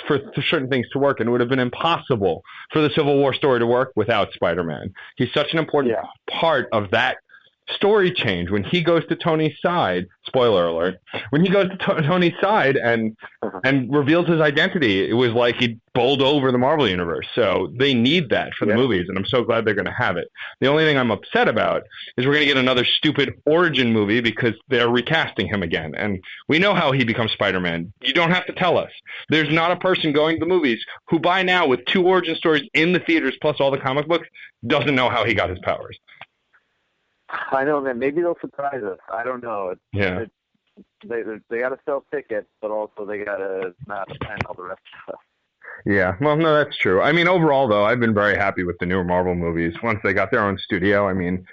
for certain things to work, and it would have been impossible for the Civil War story to work without Spider-Man. He's such an important part of that story change. When he goes to Tony's side, spoiler alert, when he goes to Tony's side and reveals his identity, it was like he bowled over the Marvel Universe. So they need that for the movies, and I'm so glad they're going to have it. The only thing I'm upset about is we're going to get another stupid origin movie because they're recasting him again. And we know how he becomes Spider-Man. You don't have to tell us. There's not a person going to the movies who by now, with 2 origin stories in the theaters plus all the comic books, doesn't know how he got his powers. I know, man. Maybe they'll surprise us. I don't know. They got to sell tickets, but also they got to not spend all the rest of stuff. Yeah, well, no, that's true. I mean, overall, though, I've been very happy with the newer Marvel movies. Once they got their own studio, I mean,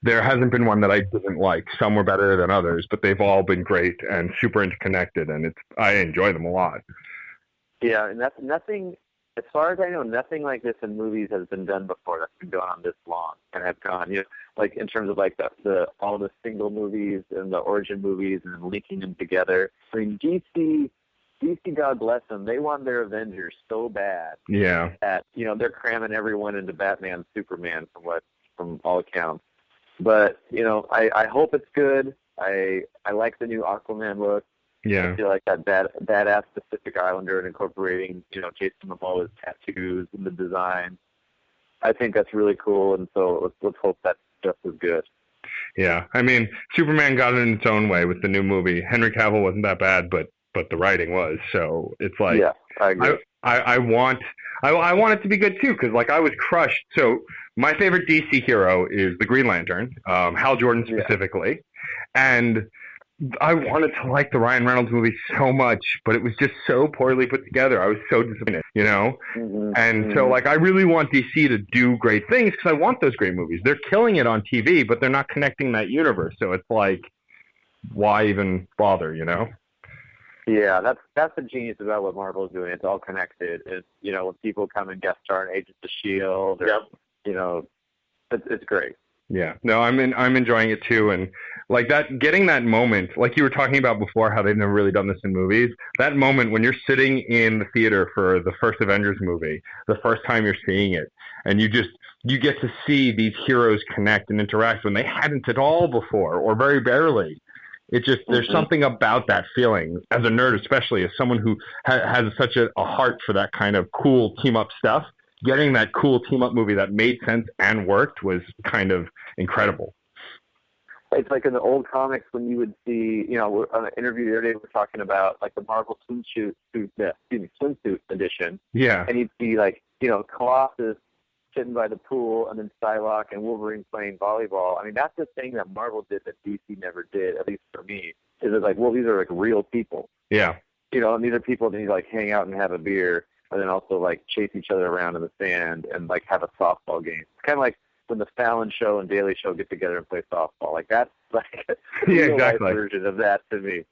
there hasn't been one that I didn't like. Some were better than others, but they've all been great and super interconnected, and I enjoy them a lot. Yeah, and that's nothing. As far as I know, nothing like this in movies has been done before that's been going on this long and have gone, like in terms of like all the single movies and the origin movies and linking them together. I mean, DC, God bless them, they want their Avengers so bad. Yeah. That they're cramming everyone into Batman, Superman, from all accounts. But I hope it's good. I like the new Aquaman look. Yeah. I feel like that badass Pacific Islander and incorporating, Jason Momoa's tattoos and the design. I think that's really cool, and so let's hope that's just as good. Yeah. I mean, Superman got it in its own way with the new movie. Henry Cavill wasn't that bad, but the writing was. So it's like, yeah, I agree. I want it to be good too, because like I was crushed. So my favorite DC hero is the Green Lantern, Hal Jordan specifically, and I wanted to like the Ryan Reynolds movie so much, but it was just so poorly put together. I was so disappointed, you know? Mm-hmm. And so, like, I really want DC to do great things because I want those great movies. They're killing it on TV, but they're not connecting that universe. So it's like, why even bother, you know? Yeah, that's the genius about what Marvel's doing. It's all connected. It's, you know, when people come and guest star in Agents of S.H.I.E.L.D., or, you know, it's great. Yeah, no, I'm enjoying it too, and like that, getting that moment, like you were talking about before, how they've never really done this in movies. That moment when you're sitting in the theater for the first Avengers movie, the first time you're seeing it, and you get to see these heroes connect and interact when they hadn't at all before, or very barely. It just, there's something about that feeling, as a nerd especially, as someone who has such a heart for that kind of cool team-up stuff. Getting that cool team-up movie that made sense and worked was kind of incredible. It's like in the old comics when you would see, you know, on an interview the other day, we're talking about like the Marvel swimsuit edition. Yeah. And you'd see like, you know, Colossus sitting by the pool and then Psylocke and Wolverine playing volleyball. I mean, that's the thing that Marvel did that DC never did, at least for me. Is it's like, well, these are like real people. Yeah. You know, and these are people that you like hang out and have a beer, and then also like chase each other around in the sand and like have a softball game. It's kind of like when the Fallon Show and Daily Show get together and play softball. Like that's like a real life version of that to me.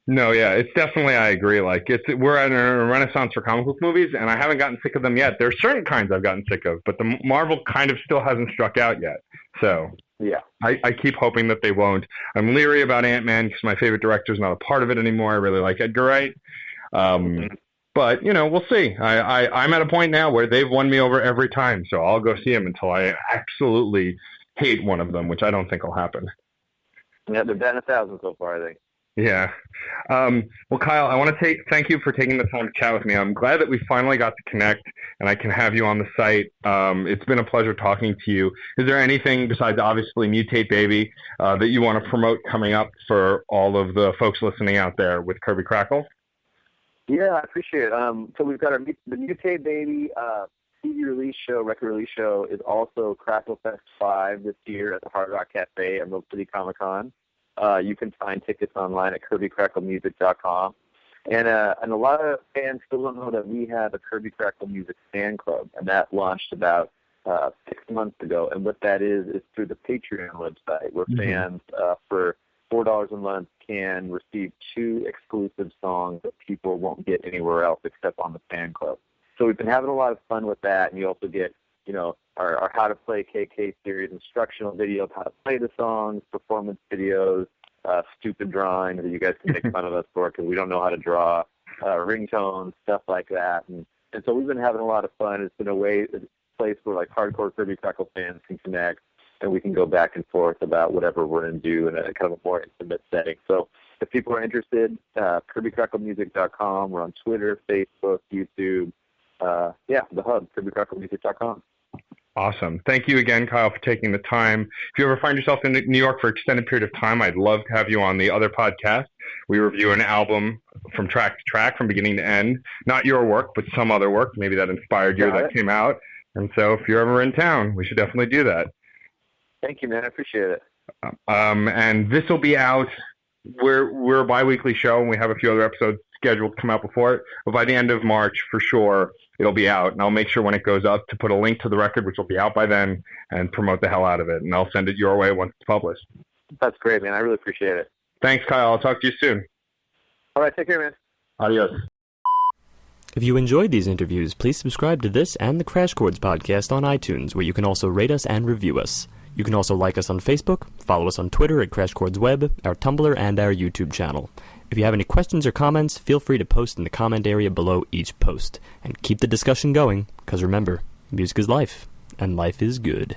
No, yeah, it's definitely, I agree. Like we're at a renaissance for comic book movies, and I haven't gotten sick of them yet. There are certain kinds I've gotten sick of, but the Marvel kind of still hasn't struck out yet. So yeah, I keep hoping that they won't. I'm leery about Ant-Man because my favorite director is not a part of it anymore. I really like Edgar Wright. But, you know, we'll see. I'm at a point now where they've won me over every time, so I'll go see them until I absolutely hate one of them, which I don't think will happen. Yeah, they're down 1,000 so far, I think. Yeah. Well, Kyle, I want to thank you for taking the time to chat with me. I'm glad that we finally got to connect and I can have you on the site. It's been a pleasure talking to you. Is there anything besides obviously Mutate Baby that you want to promote coming up for all of the folks listening out there with Kirby Krackle? Yeah, I appreciate it. So we've got the Mutate Baby CD release show, record release show is also Kracklekast 5 this year at the Hard Rock Cafe at Milk City Comic Con. You can find tickets online at kirbykracklemusic.com. And a lot of fans still don't know that we have a Kirby Krackle Music fan club, and that launched about 6 months ago. And what that is through the Patreon website, where fans for $4 a month can receive 2 exclusive songs that people won't get anywhere else except on the fan club. So we've been having a lot of fun with that, and you also get, you know, our How to Play KK series instructional videos, how to play the songs, performance videos, stupid drawings that you guys can make fun of us for because we don't know how to draw, ringtones, stuff like that. And so we've been having a lot of fun. It's been a place where like hardcore Kirby Krackle fans can connect, and we can go back and forth about whatever we're going to do in a kind of a more intimate setting. So if people are interested, kirbykracklemusic.com. We're on Twitter, Facebook, YouTube. The hub, kirbykracklemusic.com. Awesome. Thank you again, Kyle, for taking the time. If you ever find yourself in New York for an extended period of time, I'd love to have you on the other podcast. We review an album from track to track, from beginning to end. Not your work, but some other work, maybe that inspired you, that came out. And so if you're ever in town, we should definitely do that. Thank you, man. I appreciate it. And this will be out. We're a bi-weekly show, and we have a few other episodes scheduled to come out before it. But by the end of March, for sure, it'll be out. And I'll make sure when it goes up to put a link to the record, which will be out by then, and promote the hell out of it. And I'll send it your way once it's published. That's great, man. I really appreciate it. Thanks, Kyle. I'll talk to you soon. All right. Take care, man. Adios. If you enjoyed these interviews, please subscribe to this and the Crash Chords podcast on iTunes, where you can also rate us and review us. You can also like us on Facebook, follow us on Twitter at Crash Chords Web, our Tumblr, and our YouTube channel. If you have any questions or comments, feel free to post in the comment area below each post. And keep the discussion going, because remember, music is life, and life is good.